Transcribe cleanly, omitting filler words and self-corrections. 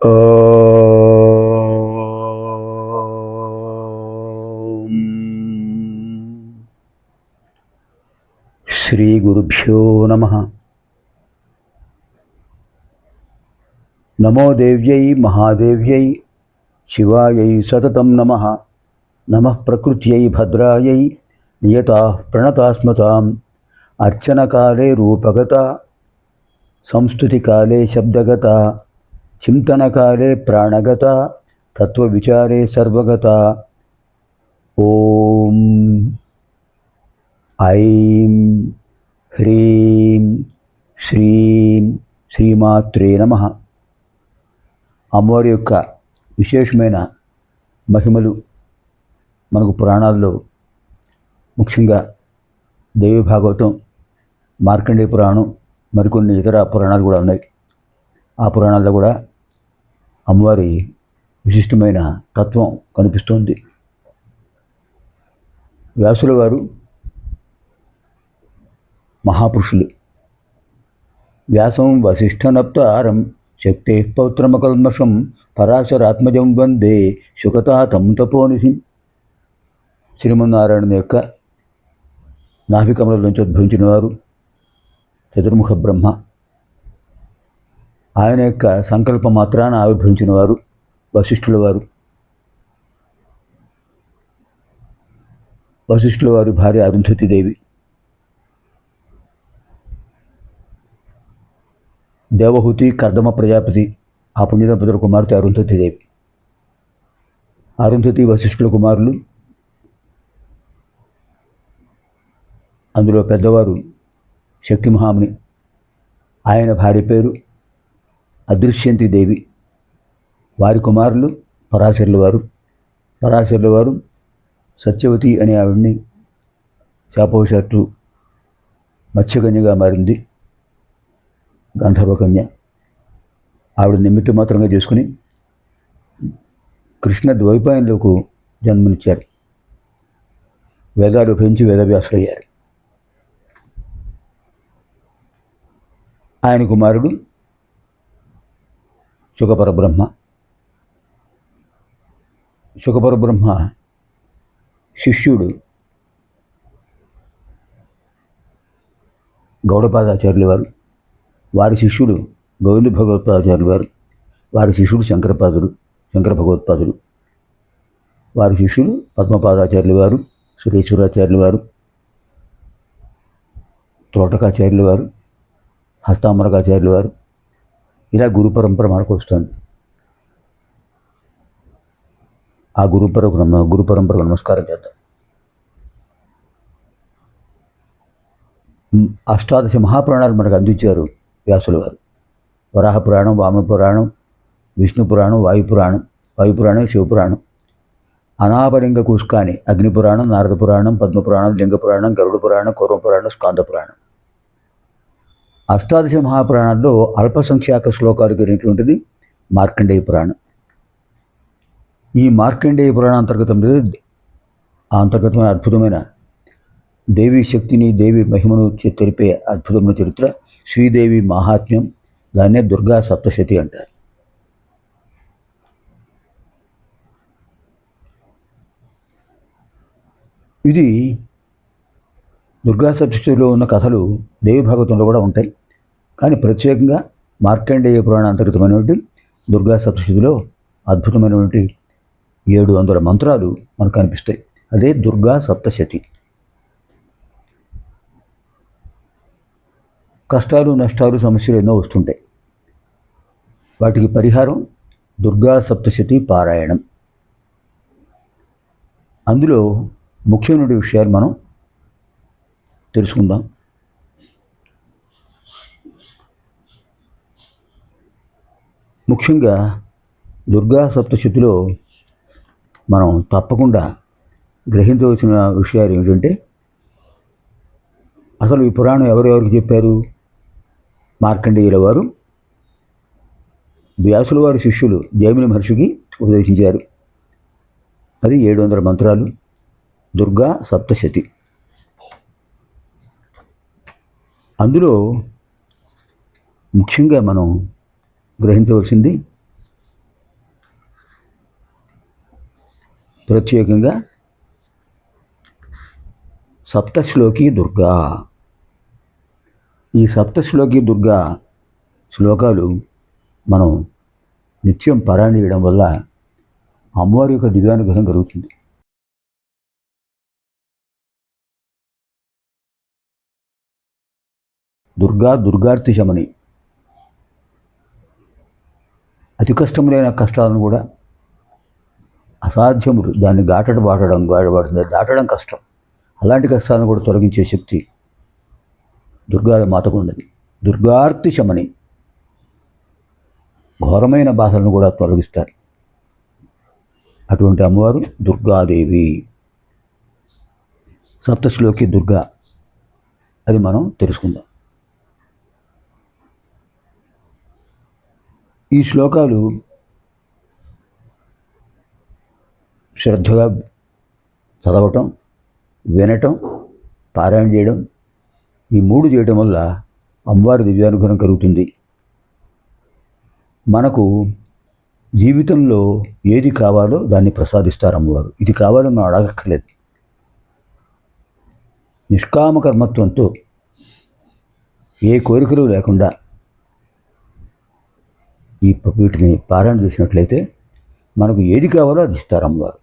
శ్రీ గురుభ్యో నమః. నమో దేవ్యై మహాదేవ్యై శివాయై సతతం నమః. నమః ప్రకృత్యై భద్రాయై నియతాః ప్రణతాస్మతాం. అర్చనకాలే రూపగత, సంస్తుతికాలే శబ్దగత, చింతనకాలే ప్రాణగత, తత్వవిచారే సర్వగత. ఓం ఐం హ్రీం శ్రీం శ్రీమాత్రే నమః. అమ్మవారి యొక్క విశేషమైన మహిమలు మనకు పురాణాల్లో, ముఖ్యంగా దేవి భాగవతం, మార్కండేయ పురాణం, మరికొన్ని ఇతర పురాణాలు కూడా ఉన్నాయి. ఆ పురాణాల్లో కూడా అమ్మవారి విశిష్టమైన తత్వం కనిపిస్తుంది. వ్యాసుల వారు మహాపురుషులు. వ్యాసం వసిష్ఠనప్తారం శక్తే పౌత్రమకల్మషం పరాశరాత్మజం వందే శుకతాతం తపోనిధిం. శ్రీమన్నారాయణుని యొక్క నాభికమల నుంచి ఉద్భవించిన వారు చతుర్ముఖ బ్రహ్మ. ఆయన యొక్క సంకల్ప మాత్రాన ఆవిర్భవించిన వారు వశిష్ఠుల వారు. వశిష్ఠుల వారి భార్య అరుంధతి దేవి. దేవహూతి కర్దమ ప్రజాపతి ఆ పుణ్యదంపతుల కుమార్తె అరుంధతి దేవి. అరుంధతి వశిష్ఠుల కుమారులు. అందులో పెద్దవారు శక్తి మహాముని. ఆయన భార్య పేరు అదృశ్యంతి దేవి. వారి కుమారులు పరాశరుల వారు. పరాశరుల వారు సత్యవతి అనే ఆవిడ్ని శాపవశాత్తు మత్స్యకన్యగా మారింది, గాంధర్వకన్య. ఆవిడ నిమిత్త మాత్రంగా చేసుకుని కృష్ణ ద్వైపాయనంలోకి జన్మనిచ్చారు. వేదాలు పెంచి వేదవ్యాసులు అయ్యారు. ఆయన కుమారుడు శుకపరబ్రహ్మ. శుకపరబ్రహ్మ శిష్యుడు గౌడపాదాచార్యుల వారు. వారి శిష్యుడు గోవింద భగవత్పాదాచార్యులు వారు. వారి శిష్యుడు శంకర భగవత్పాదులు. వారి శిష్యుడు పద్మపాదాచార్యులు వారు, సురేశ్వరాచార్యులు వారు, త్రోటకాచార్యులు వారు, హస్తామరకాచార్యులు వారు. ఇలా గురు పరంపర మనకు వస్తుంది. ఆ గురు పరంపరకు నమస్కారం చేద్దాం. అష్టాదశ మహాపురాణాలు మనకు అందించారు వ్యాసుల వారు. వరాహ పురాణం, వామన పురాణం, విష్ణు పురాణం, వాయుపురాణం, శివపురాణం, అనాపలింగ కూస్కాని, అగ్నిపురాణం, నారద పురాణం, పద్మపురాణం, లింగ పురాణం, గరుడ పురాణం, కూర్మ పురాణం, స్కాంద పురాణం. అష్టాదశ మహాపురాణాల్లో అల్పసంఖ్యాక శ్లోకాలు కలిగినటువంటిది మార్కండేయ పురాణం. ఈ మార్కండేయ పురాణం అంతర్గతమైన అద్భుతమైన దేవీ శక్తిని, దేవి మహిమను తెలిపే అద్భుతమైన చరిత్ర శ్రీదేవి మహాత్మ్యం. దాన్నే దుర్గా సప్తశతి అంటారు. ఇది దుర్గా సప్తశతిలో ఉన్న కథలు దేవి భాగవతంలో కూడా ఉంటాయి. కానీ ప్రత్యేకంగా మార్కండేయ పురాణ అంతర్గతమైనటువంటి దుర్గా సప్తశతిలో అద్భుతమైనటువంటి 700 మంత్రాలు మనకు కనిపిస్తాయి. అదే దుర్గా సప్తశతి. కష్టాలు, నష్టాలు, సమస్యలు ఎన్నో వస్తుంటాయి. వాటికి పరిహారం దుర్గా సప్తశతి పారాయణం. అందులో ముఖ్యమైన విషయాలు మనం తెలుసుకుందాం. ముఖ్యంగా దుర్గా సప్తశతిలో మనం తప్పకుండా గ్రహించవలసిన విషయాలు ఏమిటంటే, అసలు ఈ పురాణం ఎవరెవరికి చెప్పారు? మార్కండేయుల వారు వ్యాసుల వారి శిష్యులు జైమిని మహర్షికి ఉపదేశించారు. అది 700 మంత్రాలు, దుర్గా సప్తశతి. అందులో ముఖ్యంగా మనం గ్రహించవలసింది ప్రత్యేకంగా సప్తశ్లోకి దుర్గా. ఈ సప్తశ్లోకి దుర్గా శ్లోకాలు మనం నిత్యం పారాయణ చేయడం వల్ల అమ్మవారి యొక్క దివ్యానుగ్రహం కలుగుతుంది. దుర్గార్తి శమని. అతి కష్టములైన కష్టాలను కూడా అసాధ్యములు దాన్ని దాటడం కష్టం. అలాంటి కష్టాలను కూడా తొలగించే శక్తి దుర్గా మాతకు ఉన్నది. దుర్గార్తి శమని. ఘోరమైన బాధలను కూడా తొలగిస్తారు. అటువంటి అమ్మవారు దుర్గాదేవి. సప్తశ్లోకి దుర్గా, అది మనం తెలుసుకుందాం. ఈ శ్లోకాలు శ్రద్ధగా చదవటం, వినటం, పారాయణ చేయడం, ఈ 3 చేయటం వల్ల అమ్మవారి దివ్యానుగ్రహం కలుగుతుంది. మనకు జీవితంలో ఏది కావాలో దాన్ని ప్రసాదిస్తారు అమ్మవారు. ఇది కావాలని మనం అడగక్కర్లేదు. నిష్కామ కర్మత్వంతో ఏ కోరికలు లేకుండా వీటిని పారాయణ చేసినట్లయితే మనకు ఏది కావాలో అది ఇస్తారు అమ్మవారు.